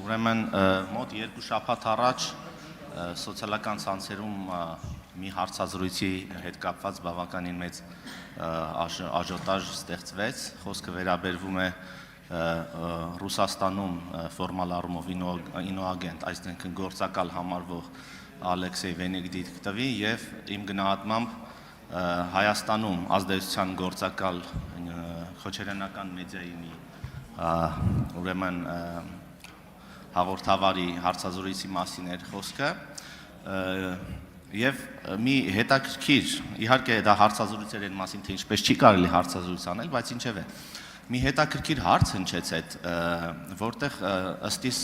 ուրեմն մոտ 2 շաբաթ առաջ սոցիալական ցանցերում մի հարցազրույցի հետ կապված բավականին մեծ աժիոտաժ ստեղծվեց, խոսքը վերաբերվում է Ռուսաստանում ֆորմալ առումով ինոագենտ, այսինքն գործակալ համարվող Ալեքսեյ Վենեդիկտովի եւ իմ գնահատմամբ Հայաստանում ազդեցության գործակալ քոչարյանական մեդիայի մի ուրեմն հաղորդավարի հարցազրույցի մասին էր խոսքը եւ մի հետաքրքիր իհարկե դա հարցազրույցեր են մասին թե ինչպես չի կարելի հարցազրույց անել, բայց ինչեւ է մի հետաքրքիր հարց հնչեց այդ որտեղ ըստ իս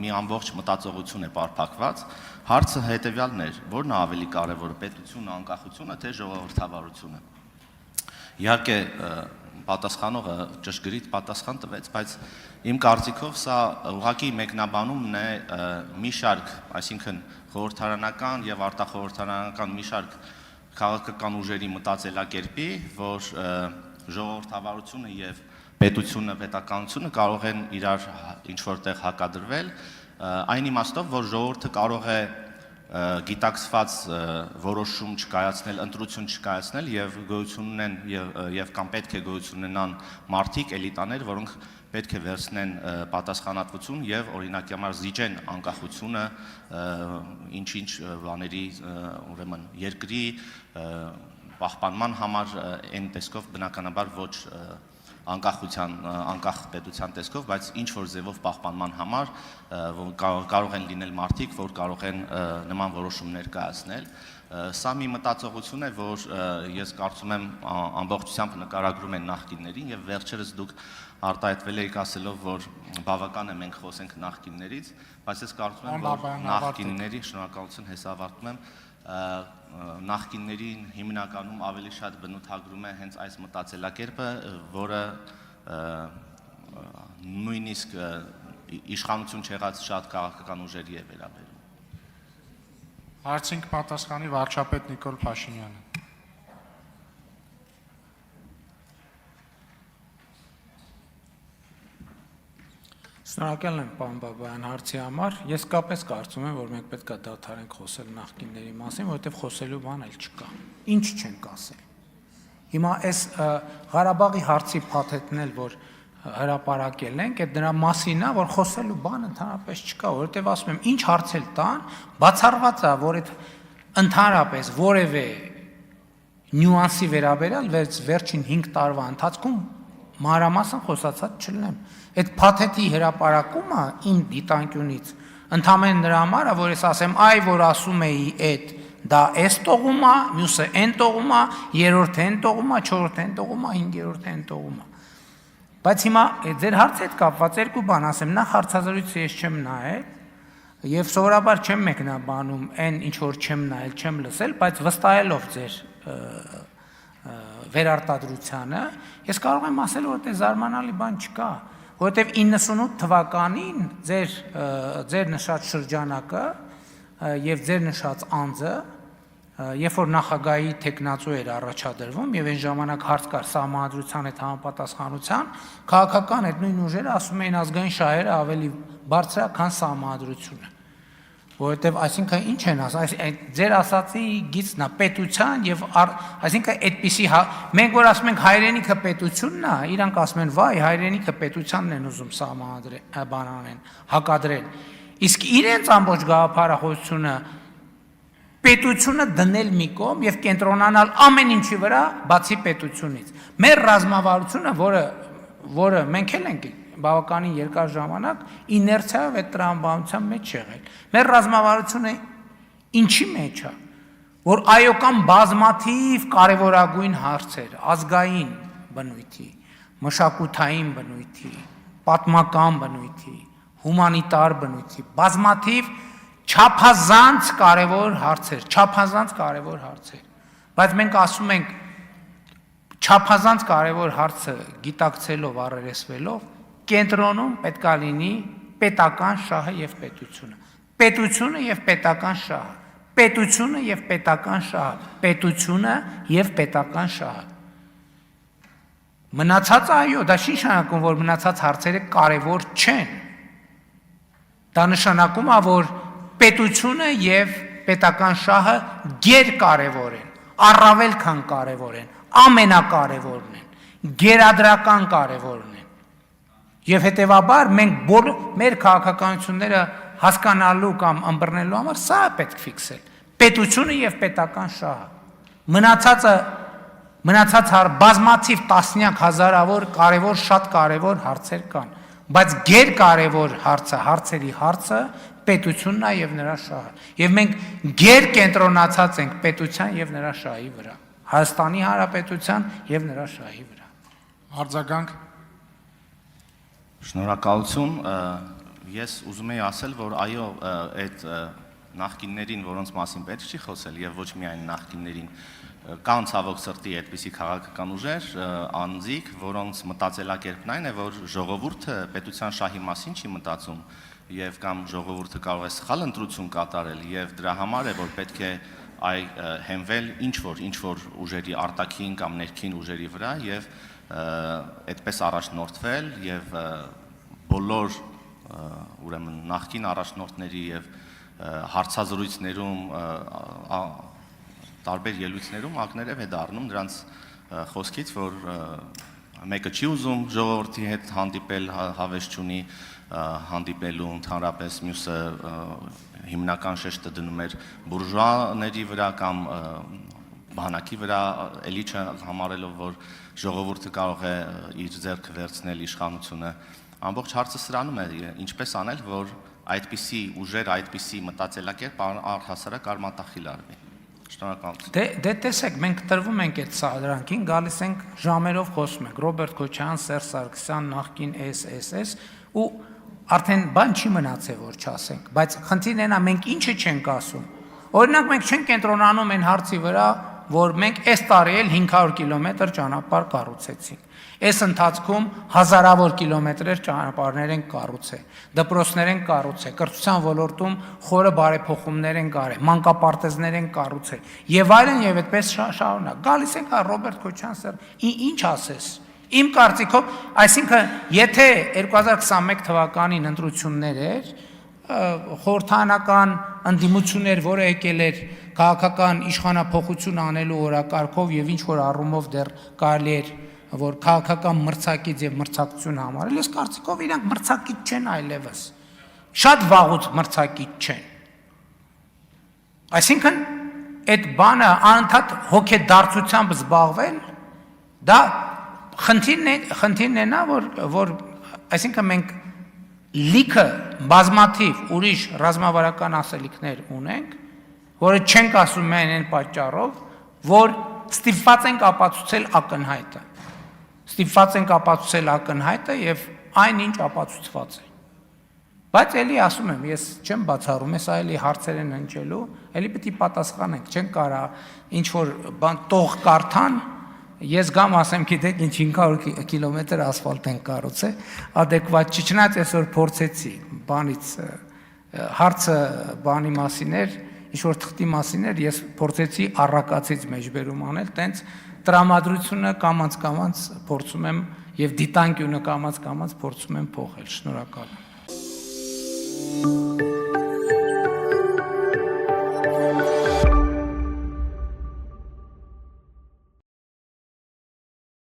մի ամբողջ մտածողություն է պարփակված հարցը հետեւյալն էր որն է ավելի կարեւոր պետությունը անկախությունը թե ժողովրդավարությունը իհարկե պատասխանողը ճշգրիտ պատասխան տվեց բայց իմ կարծիքով սա ուղղակի մեկնաբանումն է մի շարք այսինքն խորհրդարանական եւ արտախորհրդարանական մի շարք քաղաքական ուժերի մտածելակերպի որ ժողովրդավարությունը եւ պետությունը պետականությունը կարող են իրար ինչ որտեղ հակադրվել այն իմաստով որ ժողովուրդը կարող է գիտակցված որոշում չկայացնել, ընտրություն չկայացնել եւ գոյություն ունեն եւ կամ պետք է գոյություն ունենան մարդիկ, էլիտաներ, որոնք պետք է վերցնեն պատասխանատվություն եւ օրինակի համար զիջեն անկախությունը ինչ-ինչ բաների ուրեմն երկրի պահպանման համար այն տեսքով բնականաբար ոչ անկախ պետության տեսքով, բայց ինչ որ ձևով պահպանման համար կարող են լինել մարդիկ, որ կարող են նման որոշումներ կայացնել։ Սա մի մտածողություն է, որ ես կարծում եմ ամբողջությամբ նկարագրում են նախկիններին եւ վերջերս դուք արտահայտվել եք ասելով, որ բավական է մենք խոսենք նախկիններից, բայց ես կարծում եմ, որ նախկինների շնորհակալություն հեսա ավարտում եմ նախկիններին հիմնականում ավելի շատ բնութագրում է հենց այս մտածելակերպը, որը նույնիսկ իշխանություն չեղած շատ քաղաքական ուժերի է վերաբերում։ Հարցին պատասխանի վարչապետ Նիկոլ Փաշինյանը։ Շնորհակալ եմ պարոն Բաբայան հարցի համար։ Ես կապես կարծում եմ, որ մենք պետք է դադարենք խոսել նախկինների մասին, որովհետև խոսելու բան էլ չկա։ Ինչ չենք ասել։ Հիմա այս Ղարաբաղի հարցի փաթեթն էլ որ հրապարակել ենք, այդ դրա մասին է, որ խոսելու բան ընդհանրապես չկա, որովհետև ասում եմ, ինչ հարցել տան, բացառված է, որ այդ ընդհանրապես որևէ նյուանսի վերաբերյալ վերջին 5 տարվա ընթացքում մանրամասն խոսացած չլինեմ։ Այդ փաթեթի հրապարակումը իմ դիտանկյունից ընդհանրեն նրա համար է, որ ես ասեմ, այ որ ասում էի այդ դա այս տողում է, մյուսը այն տողում է, երրորդը այն տողում է, չորրորդը այն տողում է, հինգերորդը այն տողում է։ Բայց հիմա ձեր հարցի հետ կապված երկու բան ասեմ, նախ հարցազրույցը ես չեմ նայել եւ սովորաբար չեմ մեկնաբանում այն ինչ որ չեմ նայել, չեմ լսել, բայց վստահելով ձեր վերարտադրությանը, ես կարող եմ ասել, որ դա զարմանալի բան չկա, որովհետև 98 թվականին ձեր նշած շրջանակը եւ ձեր նշած անձը, երբ որ նախագահի տեխնացու էր առաջադրվում եւ այն ժամանակ հարց կար սահմանադրության հետ համապատասխանության, քաղաքական այդ նույն ուժերը ասում էին ազգային շահերը ավելի բարձր է, քան սահմանադրությունը։ Որովհետև այսինքն ինչ են ասում, ձեր ասացի գիծն է պետության եւ այսինքն այդպիսի մենք որ ասում ենք հայրենիքը պետությունն է, իրանք ասում են վայ հայրենիքը պետությանն են ուզում սահմանադրել, բանանեն, հակադրել։ Իսկ իրենց ամբողջ գաղափարախոսությունը պետությունը դնել մի կողմ եւ կենտրոնանալ ամեն ինչի վրա, բացի պետությունից։ Մեր ռազմավարությունը, որը մենք էլ ենք բավականին երկար ժամանակ իներցիայով այդ տրամաբանության մեջ եղել։ Մեր ռազմավարությունը ինչի մեջ է, որ այո կամ բազմաթիվ կարևորագույն հարցեր, ազգային բնույթի, մշակութային բնույթի, պատմական բնույթի, հումանիտար բնույթի, բազմաթիվ չափազանց կարևոր հարցեր, բայց մենք ասում ենք չափազանց կարևոր հարցը գիտակցելով, առերեսվելով կենտրոնում պետք է լինի պետական շահը եւ պետությունը։ Պետությունը եւ պետական շահը։ Պետությունը եւ պետական շահը։ Պետությունը եւ պետական շահը։ Մնացածը այո, դա չի նշանակում, որ մնացած հարցերը կարևոր չեն։ Դա նշանակում է, որ պետությունը եւ պետական շահը գերկարևոր են, առավել քան կարևոր են, ամենակարևորն են, գերադրական կարևորն են։ Եվ հետեւաբար մենք մեր քաղաքականությունները հասկանալու կամ ըմբռնելու համար սա է պետք ֆիքսել։ Պետությունը եւ պետական շահը։ Մնացած բազմաթիվ տասնյակ հազարավոր կարևոր շատ կարևոր հարցեր կան, բայց գերկարևոր հարցերի հարցը պետությունն է եւ նրա շահը։ Եվ մենք գերկենտրոնացած ենք պետության եւ նրա շահի վրա, Հայաստանի Հանրապետության եւ նրա շահի վրա։ Արձագանք։ Շնորհակալություն։ Ես ուզում եի ասել, որ այո, այդ նախկիններին, որոնց մասին պետք չի խոսել եւ ոչ միայն նախկիններին, կան ցավոք սրտի այդպիսի քաղաքական ուժեր, անձիկ, որոնց մտածելակերպն այն է, որ ժողովուրդը պետության շահի մասին չի մտածում եւ կամ ժողովուրդը կարող է սխալ ընտրություն կատարել եւ դրա համար է, որ պետք է հենվել ինչ որ ուժերի արտաքին կամ ներքին ուժերի վրա եւ այդպես առաջնորդվել եւ բոլոր ուրեմն նախկին առաջնորդների եւ հարցազրույցներում տարբեր ելույթներում ակներև է դառնում դրանց խոսքից, որ մեկը չի ուզում ժողովրդի հետ հանդիպել, հավես չունի հանդիպելու ընդհանրապես, մյուսը հիմնական շեշտը դնում էր բուրժուաների վրա կամ բանակի վրա, էլի չհամարելով, որ ժողովուրդը կարող է իր ձեռքը վերցնել իշխանությունը։ Ամբողջ հարցը սրանում է, ինչպես անել, որ այդպիսի ուժեր, այդպիսի մտածելակերպ առհասարակ արմատախիլ արվի։ Շնորհակալություն։ Դե տեսեք, մենք տրվում ենք այդ սադրանքին, գալիս ենք ժամերով խոսում ենք Ռոբերտ Քոչարյան, Սերժ Սարգսյան, նախկին SSS ու արդեն բան չի մնացել, որ չասենք, բայց խնդիրն այն է, մենք ինչը չենք ասում։ Օրինակ մենք չենք կենտրոնանում այն հարցի վրա, որ մենք այս տարի էլ 500 կիլոմետր ճանապարհ կառուցեցինք։ Այս ընթացքում հազարավոր կիլոմետրեր ճանապարհներ են կառուցել, դպրոցներ են կառուցել, կրթության ոլորտում խորը բարեփոխումներ են կարել, մանկապարտեզներ են կառուցել եւ այդպես շարունակ։ Գալիս ենք Ռոբերտ Քոչարյան, սեր, ինչ ասես։ Իմ կարծիքով, այսինքն, եթե 2021 թվականին ընտրություններ էր, խորհրդանական ընդդիմություններ, որը եկել էր քաղաքական իշխանափոխություն անելու օրակարգով եւ ինչ որ առումով դեռ կարելի էր որ քաղաքական մրցակից եւ մրցակցություն համարել, ես կարծիքով իրանք մրցակից չեն այլևս։ Շատ վաղուց մրցակից չեն։ Այսինքն այդ բանը անընդհատ հոգեդարձությամբ զբաղվել, դա խնդիրն է նա, որ այսինքն մենք լիքը բազմաթիվ ուրիշ ռազմավարական ասելիքներ ունենք, որը չենք ասում միայն այն պատճառով, որ ստիպված ենք ապացուցել ակնհայտը։ Ստիպված ենք ապացուցել ակնհայտը եւ այնինչ ապացուցված է։ Բայց էլի ասում եմ, ես չեմ բացառում, ես այլի հարցեր են ընջելու, էլի պետք է պատասխանենք, չեն կարա ինչ որ բան տող կարդան, ես գամ ասեմ, գիտեք, ինչ 500 կիլոմետր ասֆալտ են կառուցել, adekvat չի, չնայած այսօր փորձեցի բանից հարցը բանի մասին էր, ինչ որ թղթի մասին էր, ես փորձեցի առակացից մեջբերում անել, տենց տրամադրությունը կամած փորձում եմ եւ դիտանկյունը կամած փորձում եմ փոխել։ Շնորհակալ եմ։